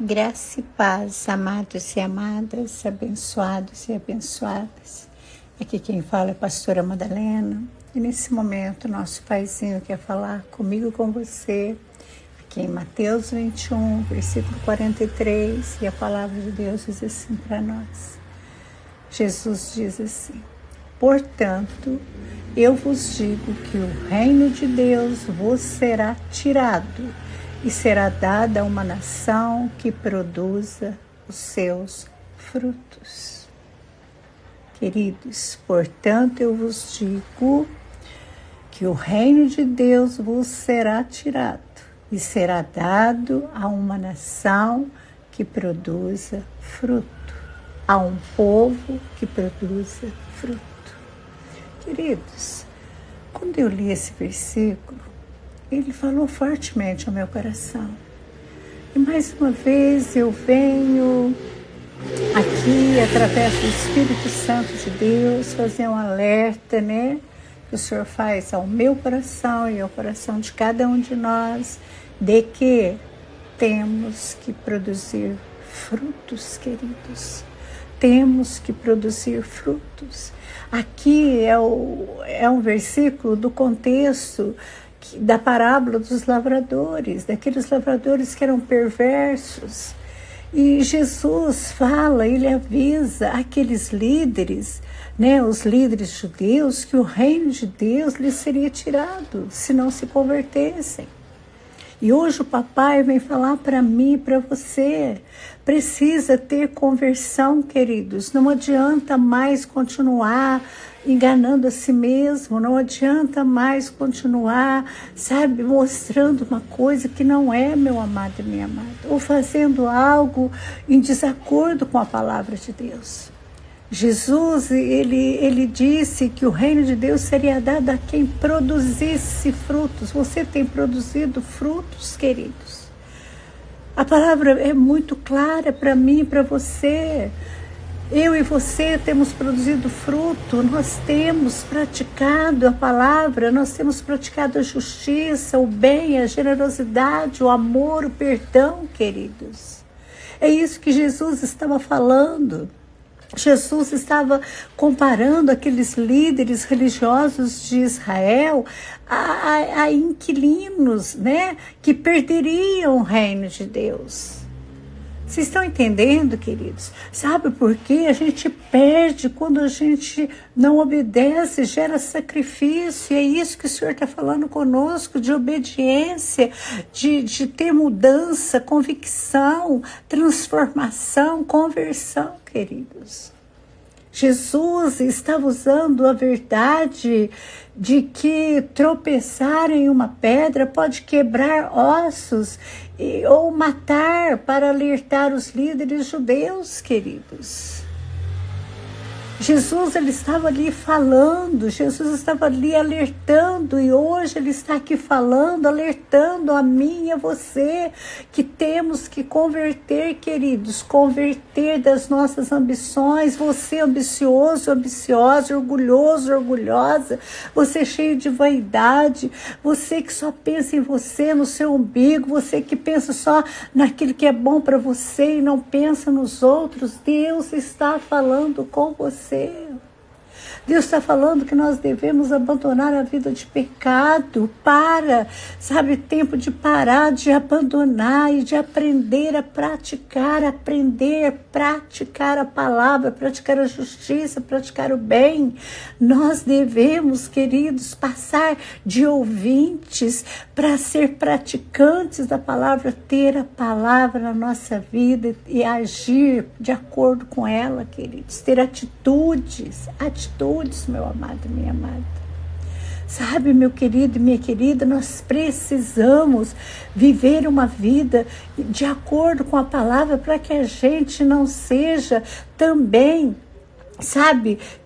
Graça e paz, amados e amadas, abençoados e abençoadas. Aqui quem fala é a pastora Madalena. E nesse momento, nosso Paizinho quer falar comigo e com você. Aqui em Mateus 21, versículo 43. E a palavra de Deus diz assim para nós. Jesus diz assim: portanto, eu vos digo que o reino de Deus vos será tirado e será dada a uma nação que produza os seus frutos. Queridos, portanto eu vos digo que o reino de Deus vos será tirado e será dado a uma nação que produza fruto, a um povo que produza fruto. Queridos, quando eu li esse versículo, ele falou fortemente ao meu coração. E mais uma vez eu venho aqui, através do Espírito Santo de Deus, fazer um alerta, que o Senhor faz ao meu coração e ao coração de cada um de nós, de que temos que produzir frutos, queridos. Temos que produzir frutos. Aqui é um versículo do contexto da parábola dos lavradores, daqueles lavradores que eram perversos. E Jesus fala, ele avisa aqueles líderes, os líderes judeus, que o reino de Deus lhes seria tirado se não se convertessem. E hoje o papai vem falar para mim e para você, precisa ter conversão, queridos. Não adianta mais continuar enganando a si mesmo, não adianta mais continuar, mostrando uma coisa que não é, meu amado e minha amada, ou fazendo algo em desacordo com a palavra de Deus. Jesus, ele disse que o reino de Deus seria dado a quem produzisse frutos. Você tem produzido frutos, queridos? A palavra é muito clara para mim e para você. Eu e você temos produzido fruto, nós temos praticado a palavra, nós temos praticado a justiça, o bem, a generosidade, o amor, o perdão, queridos. É isso que Jesus estava falando. Jesus estava comparando aqueles líderes religiosos de Israel a inquilinos, que perderiam o reino de Deus. Vocês estão entendendo, queridos? Sabe por quê? A gente perde quando a gente não obedece, gera sacrifício. E é isso que o Senhor está falando conosco, de obediência, de ter mudança, convicção, transformação, conversão, queridos. Jesus estava usando a verdade de que tropeçar em uma pedra pode quebrar ossos ou matar, para alertar os líderes judeus, queridos. Jesus, ele estava ali falando, Jesus estava ali alertando, e hoje ele está aqui falando, alertando a mim e a você, que temos que converter, queridos, converter das nossas ambições. Você ambicioso, ambiciosa, orgulhoso, orgulhosa, você cheio de vaidade, você que só pensa em você, no seu umbigo, você que pensa só naquilo que é bom para você e não pensa nos outros. Deus está falando com você. Deus está falando que nós devemos abandonar a vida de pecado. Tempo de parar, de abandonar e de aprender a praticar, praticar a palavra, praticar a justiça, praticar o bem. Nós devemos, queridos, passar de ouvintes para ser praticantes da palavra, ter a palavra na nossa vida e agir de acordo com ela, queridos, ter atitudes, meu amado e minha amada. Meu querido e minha querida, nós precisamos viver uma vida de acordo com a palavra, para que a gente não seja também,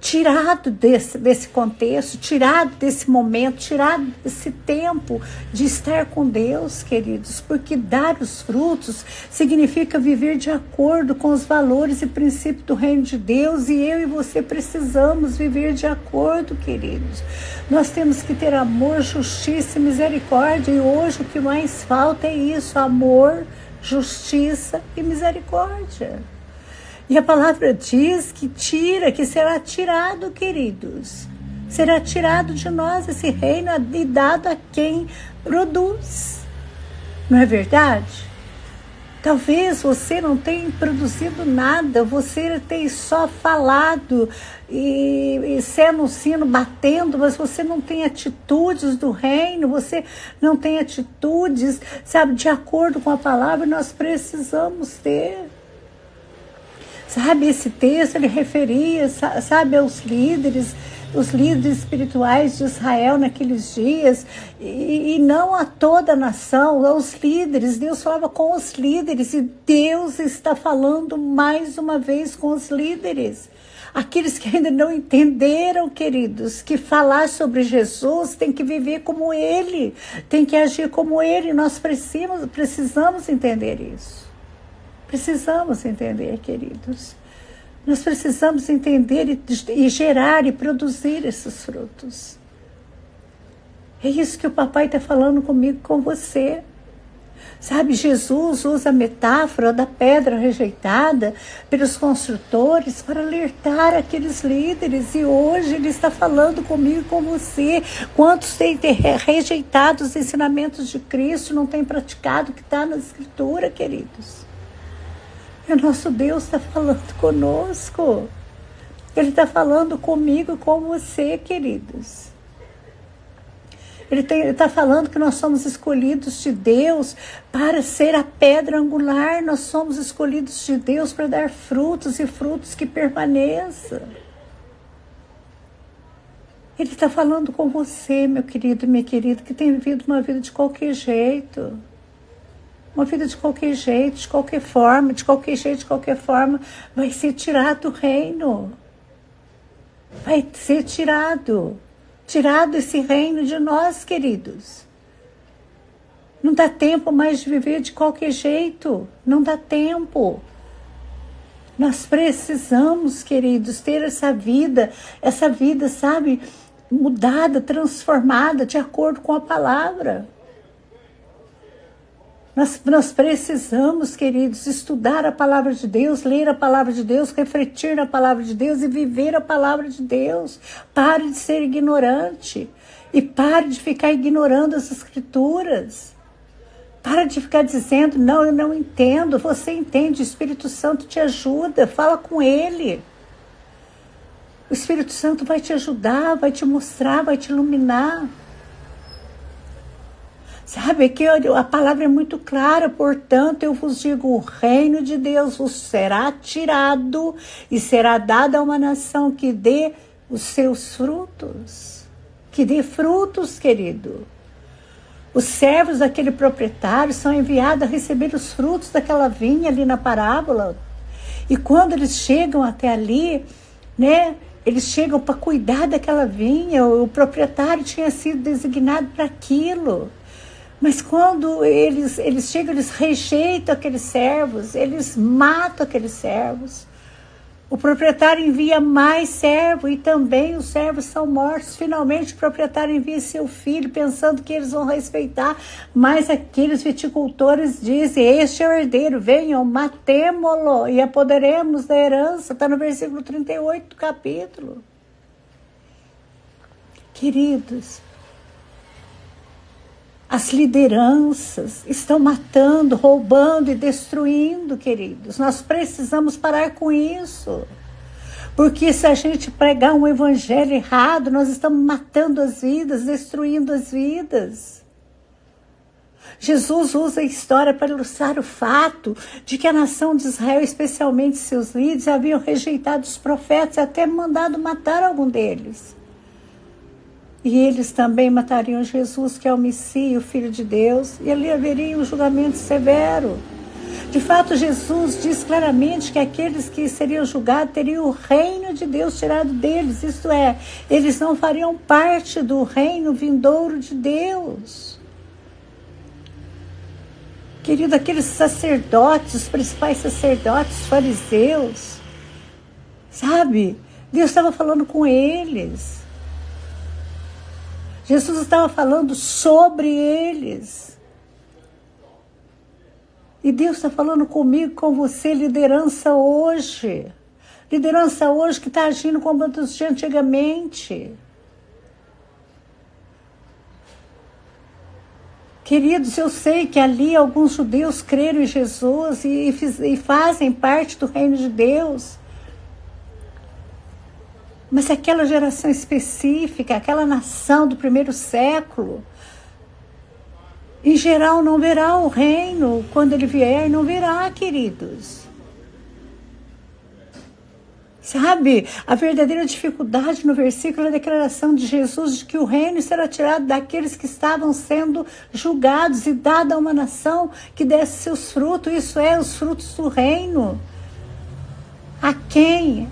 tirado desse contexto, tirado desse momento, tirado desse tempo de estar com Deus, queridos, porque dar os frutos significa viver de acordo com os valores e princípios do reino de Deus, e eu e você precisamos viver de acordo, queridos. Nós temos que ter amor, justiça e misericórdia, e hoje o que mais falta é isso, amor, justiça e misericórdia. E a palavra diz que que será tirado, queridos. Será tirado de nós esse reino e dado a quem produz. Não é verdade? Talvez você não tenha produzido nada, você tem só falado e sendo um sino batendo, mas você não tem atitudes do reino, você não tem atitudes, sabe, de acordo com a palavra, nós precisamos ter. Sabe, esse texto ele referia, sabe, aos líderes, os líderes espirituais de Israel naqueles dias, e não a toda a nação, aos líderes. Deus falava com os líderes, e Deus está falando mais uma vez com os líderes. Aqueles que ainda não entenderam, queridos, que falar sobre Jesus tem que viver como Ele, tem que agir como Ele. Nós precisamos entender isso. Precisamos entender, queridos. Nós precisamos entender e gerar e produzir esses frutos. É isso que o papai está falando comigo, com você. Sabe, Jesus usa a metáfora da pedra rejeitada pelos construtores para alertar aqueles líderes. E hoje ele está falando comigo e com você. Quantos têm rejeitado os ensinamentos de Cristo, não têm praticado o que está na Escritura, queridos? O nosso Deus está falando conosco. Ele está falando comigo e com você, queridos. Ele está falando que nós somos escolhidos de Deus para ser a pedra angular. Nós somos escolhidos de Deus para dar frutos e frutos que permaneçam. Ele está falando com você, meu querido e minha querida, que tem vivido uma vida de qualquer jeito. Uma vida de qualquer jeito, de qualquer forma, de qualquer jeito, de qualquer forma, vai ser tirado o reino. Vai ser tirado esse reino de nós, queridos. Não dá tempo mais de viver de qualquer jeito, não dá tempo. Nós precisamos, queridos, ter essa vida, sabe, mudada, transformada, de acordo com a palavra. Nós precisamos, queridos, estudar a palavra de Deus, ler a palavra de Deus, refletir na palavra de Deus e viver a palavra de Deus. Pare de ser ignorante e pare de ficar ignorando as Escrituras. Para de ficar dizendo, não, eu não entendo. Você entende, o Espírito Santo te ajuda, fala com Ele. O Espírito Santo vai te ajudar, vai te mostrar, vai te iluminar. Sabe que a palavra é muito clara, portanto eu vos digo, o reino de Deus vos será tirado e será dado a uma nação que dê os seus frutos. Que dê frutos, querido. Os servos daquele proprietário são enviados a receber os frutos daquela vinha ali na parábola. E quando eles chegam até ali, né? Eles chegam para cuidar daquela vinha, o proprietário tinha sido designado para aquilo. Mas quando eles chegam, eles rejeitam aqueles servos, eles matam aqueles servos. O proprietário envia mais servos e também os servos são mortos. Finalmente o proprietário envia seu filho, pensando que eles vão respeitar. Mas aqueles viticultores dizem, este é o herdeiro, venham, matemo-lo e apoderemos da herança. Está no versículo 38 do capítulo. Queridos, as lideranças estão matando, roubando e destruindo, queridos. Nós precisamos parar com isso. Porque se a gente pregar um evangelho errado, nós estamos matando as vidas, destruindo as vidas. Jesus usa a história para ilustrar o fato de que a nação de Israel, especialmente seus líderes, haviam rejeitado os profetas e até mandado matar algum deles. E eles também matariam Jesus, que é o Messias, o Filho de Deus, e ali haveria um julgamento severo. De fato, Jesus diz claramente que aqueles que seriam julgados teriam o reino de Deus tirado deles, isto é, eles não fariam parte do reino vindouro de Deus. Querido, aqueles sacerdotes, os principais sacerdotes, fariseus, sabe? Deus estava falando com eles. Jesus estava falando sobre eles. E Deus está falando comigo, com você, liderança hoje. Liderança hoje que está agindo como de antigamente. Queridos, eu sei que ali alguns judeus creram em Jesus e fazem parte do reino de Deus. Mas aquela geração específica, aquela nação do primeiro século, em geral não verá o reino quando ele vier, não verá, queridos. Sabe, a verdadeira dificuldade no versículo é a declaração de Jesus de que o reino será tirado daqueles que estavam sendo julgados e dado a uma nação que desse seus frutos, isso é, os frutos do reino. A quem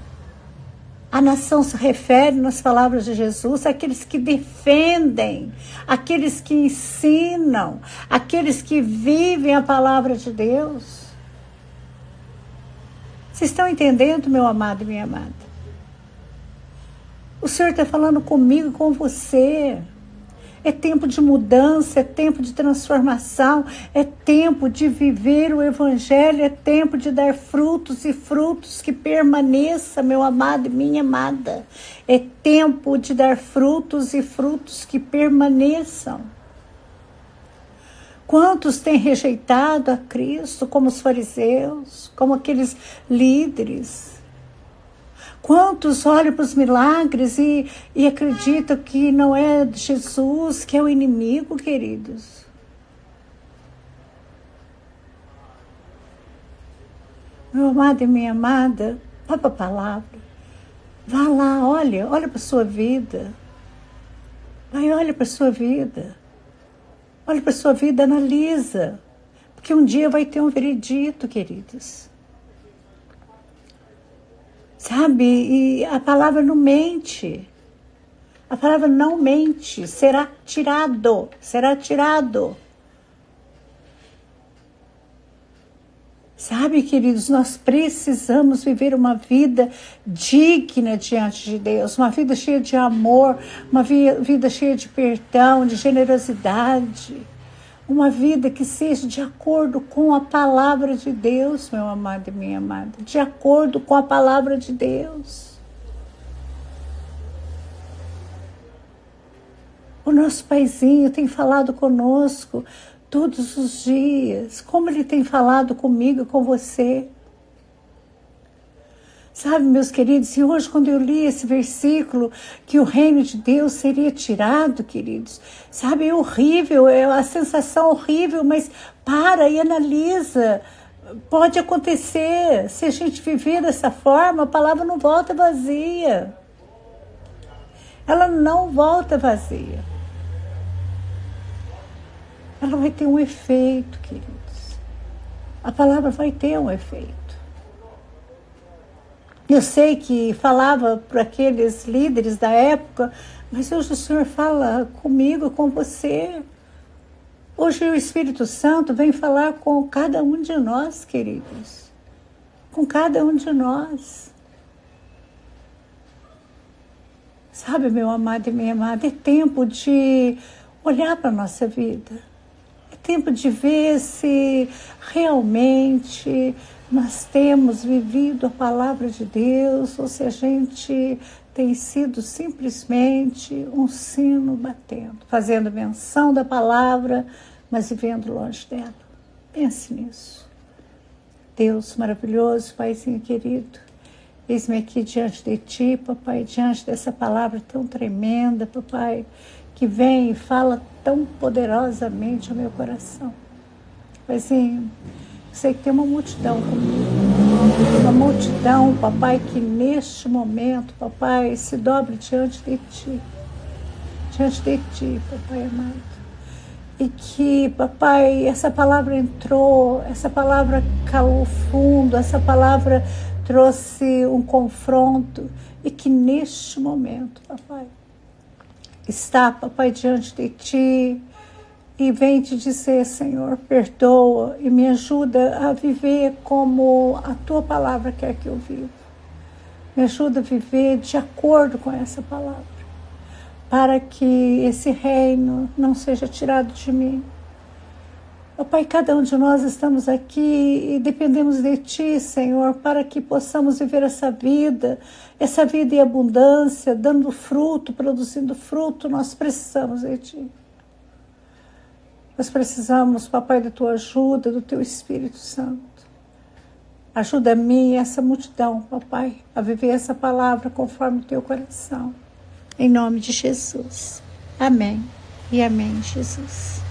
a nação se refere nas palavras de Jesus? Aqueles que defendem, aqueles que ensinam, aqueles que vivem a palavra de Deus. Vocês estão entendendo, meu amado e minha amada? O Senhor está falando comigo, com você. É tempo de mudança, é tempo de transformação, é tempo de viver o Evangelho, é tempo de dar frutos e frutos que permaneçam, meu amado e minha amada. É tempo de dar frutos e frutos que permaneçam. Quantos têm rejeitado a Cristo, como os fariseus, como aqueles líderes? Quantos olham para os milagres e acreditam que não é Jesus, que é o inimigo, queridos? Meu amado e minha amada, vá para a palavra. Vá lá, olha para a sua vida. Vai, olha para a sua vida. Olha para a sua vida, analisa. Porque um dia vai ter um veredito, queridos. Sabe? E a palavra não mente. A palavra não mente. Será tirado. Será tirado. Sabe, queridos, nós precisamos viver uma vida digna diante de Deus, uma vida cheia de amor, uma vida cheia de perdão, de generosidade, uma vida que seja de acordo com a palavra de Deus, meu amado e minha amada, de acordo com a palavra de Deus. O nosso paizinho tem falado conosco todos os dias, como ele tem falado comigo e com você. Sabe, meus queridos, e hoje quando eu li esse versículo, que o reino de Deus seria tirado, queridos, sabe, é horrível, é a sensação horrível, mas para e analisa. Pode acontecer, se a gente viver dessa forma, a palavra não volta vazia. Ela não volta vazia. Ela vai ter um efeito, queridos. A palavra vai ter um efeito. Eu sei que falava para aqueles líderes da época, mas hoje o Senhor fala comigo, com você. Hoje o Espírito Santo vem falar com cada um de nós, queridos. Com cada um de nós. Sabe, meu amado e minha amada, é tempo de olhar para a nossa vida. É tempo de ver se realmente nós temos vivido a palavra de Deus ou se a gente tem sido simplesmente um sino batendo, fazendo menção da palavra, mas vivendo longe dela. Pense nisso. Deus maravilhoso, Paizinho querido, eis-me aqui diante de Ti, Papai, diante dessa palavra tão tremenda, Papai, que vem e fala tão poderosamente ao meu coração. Paizinho, sei que tem uma multidão comigo, uma multidão, Papai, que neste momento, Papai, se dobre diante de Ti, Papai amado. E que, Papai, essa palavra entrou, essa palavra calou fundo, essa palavra trouxe um confronto, e que neste momento, Papai, está, Papai, diante de Ti, e vem te dizer, Senhor, perdoa e me ajuda a viver como a Tua palavra quer que eu viva. Me ajuda a viver de acordo com essa palavra, para que esse reino não seja tirado de mim. Ó Pai, cada um de nós estamos aqui e dependemos de Ti, Senhor, para que possamos viver essa vida em abundância, dando fruto, produzindo fruto. Nós precisamos de Ti. Nós precisamos, Papai, da Tua ajuda, do Teu Espírito Santo. Ajuda a mim e essa multidão, Papai, a viver essa palavra conforme o Teu coração. Em nome de Jesus. Amém e amém, Jesus.